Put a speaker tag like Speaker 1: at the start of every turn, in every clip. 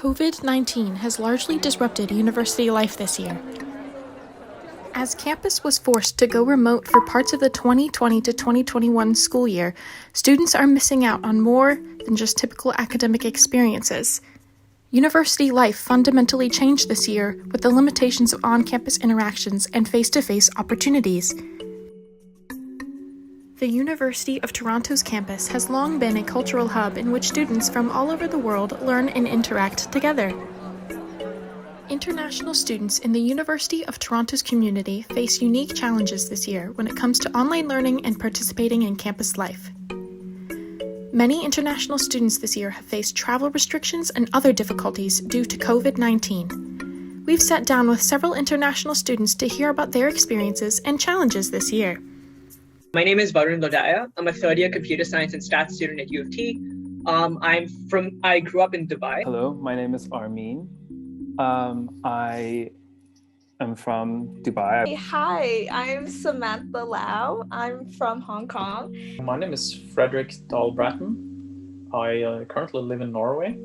Speaker 1: COVID-19 has largely disrupted university life this year. As campus was forced to go remote for parts of the 2020 to 2021 school year, students are missing out on more than just typical academic experiences. University life fundamentally changed this year with the limitations of on-campus interactions and face-to-face opportunities. The University of Toronto's campus has long been a cultural hub in which students from all over the world learn and interact together. International students in the University of Toronto's community face unique challenges this year when it comes to online learning and participating in campus life. Many international students this year have faced travel restrictions and other difficulties due to COVID-19. We've sat down with several international students to hear about their experiences and challenges this year.
Speaker 2: My name is Varun Lodaya. I'm a third-year computer science and stats student at U of T. I grew up in Dubai.
Speaker 3: Hello, my name is Armin. I am from Dubai.
Speaker 4: Hi, I'm Samantha Lau. I'm from Hong Kong.
Speaker 5: My name is Frederick Dahl-Bratton. I currently live in Norway.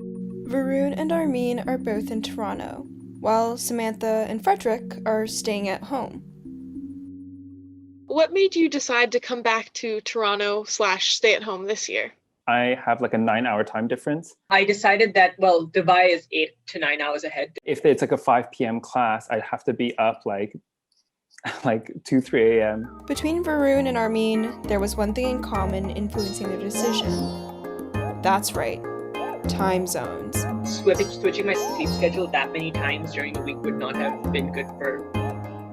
Speaker 6: Varun and Armin are both in Toronto, while Samantha and Frederick are staying at home.
Speaker 1: What made you decide to come back to Toronto/stay at home this year?
Speaker 3: I have like a 9-hour time difference.
Speaker 2: I decided that, Dubai is 8 to 9 hours ahead.
Speaker 3: If it's like a 5 p.m. class, I'd have to be up like 2, 3 a.m.
Speaker 6: Between Varun and Armin, there was one thing in common influencing their decision. That's right, time zones.
Speaker 2: Switching my sleep schedule that many times during the week would not have been good for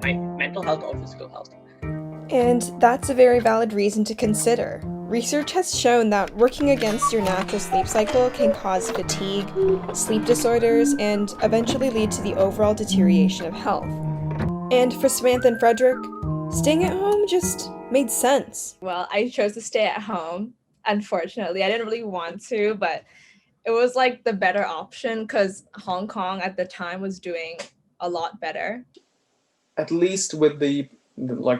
Speaker 2: my mental health or physical health.
Speaker 6: And that's a very valid reason to consider. Research has shown that working against your natural sleep cycle can cause fatigue, sleep disorders, and eventually lead to the overall deterioration of health. And for Samantha and Frederick, staying at home just made sense.
Speaker 4: Well, I chose to stay at home. Unfortunately, I didn't really want to, but it was like the better option because Hong Kong at the time was doing a lot better.
Speaker 5: At least with the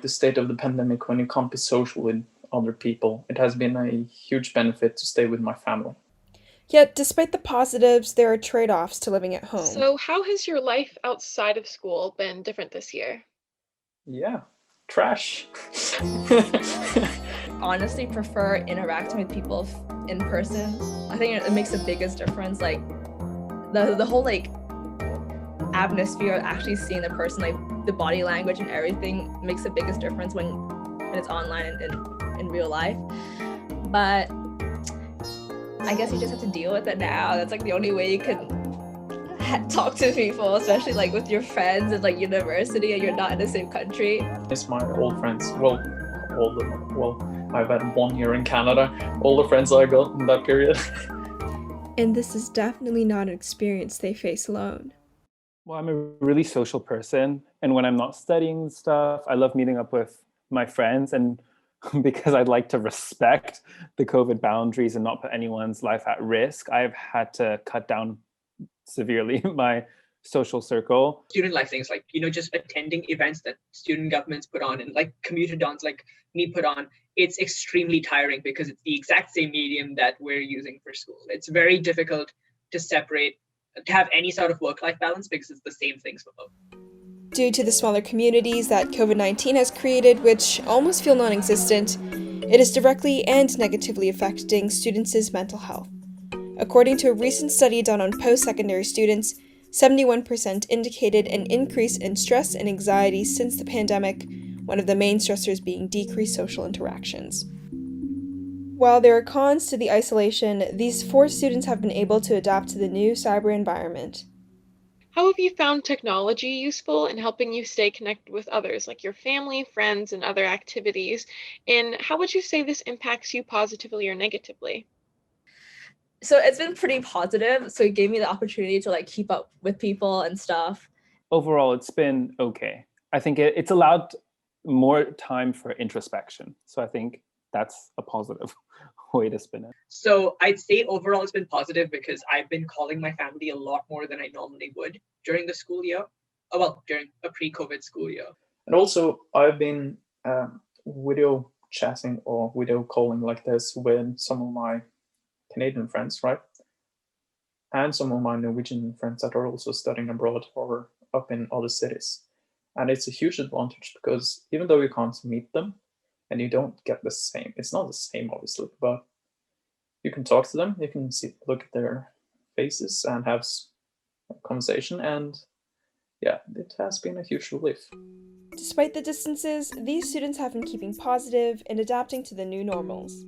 Speaker 5: state of the pandemic, when you can't be social with other people, it has been a huge benefit to stay with my family.
Speaker 6: Yet, despite the positives, there are trade-offs to living at home.
Speaker 1: So how has your life outside of school been different this year?
Speaker 5: Yeah, trash.
Speaker 4: Honestly, prefer interacting with people in person. I think it makes the biggest difference. Like the whole atmosphere of actually seeing the person, the body language and everything makes the biggest difference when it's online and in real life. But I guess you just have to deal with it now. That's the only way you can talk to people, especially with your friends at university and you're not in the same country.
Speaker 5: It's my old friends. I've had 1 year in Canada. All the friends I got in that period.
Speaker 6: And this is definitely not an experience they face alone.
Speaker 3: Well, I'm a really social person. And when I'm not studying stuff, I love meeting up with my friends. And because I'd like to respect the COVID boundaries and not put anyone's life at risk, I've had to cut down severely my social circle.
Speaker 2: Student life things just attending events that student governments put on and commuter dons like me put on, it's extremely tiring because it's the exact same medium that we're using for school. It's very difficult to have any sort of work-life balance because it's the same things for both.
Speaker 6: Due to the smaller communities that COVID-19 has created, which almost feel non-existent, it is directly and negatively affecting students' mental health. According to a recent study done on post-secondary students, 71% indicated an increase in stress and anxiety since the pandemic, one of the main stressors being decreased social interactions. While there are cons to the isolation, these 4 students have been able to adapt to the new cyber environment.
Speaker 1: How have you found technology useful in helping you stay connected with others, like your family, friends, and other activities? And how would you say this impacts you positively or negatively?
Speaker 4: So it's been pretty positive. So it gave me the opportunity to keep up with people and stuff.
Speaker 3: Overall, it's been okay. I think it's allowed more time for introspection. So I think that's a positive way to spin it.
Speaker 2: So I'd say overall it's been positive because I've been calling my family a lot more than I normally would during the school year. During a pre-COVID school year.
Speaker 5: And also, I've been video chatting or video calling like this with some of my Canadian friends, right? and some of my Norwegian friends that are also studying abroad or up in other cities. And it's a huge advantage because even though you can't meet them and you don't get the same, it's not the same obviously, but you can talk to them, you can look at their faces and have a conversation, and yeah, it has been a huge relief.
Speaker 6: Despite the distances, these students have been keeping positive and adapting to the new normals.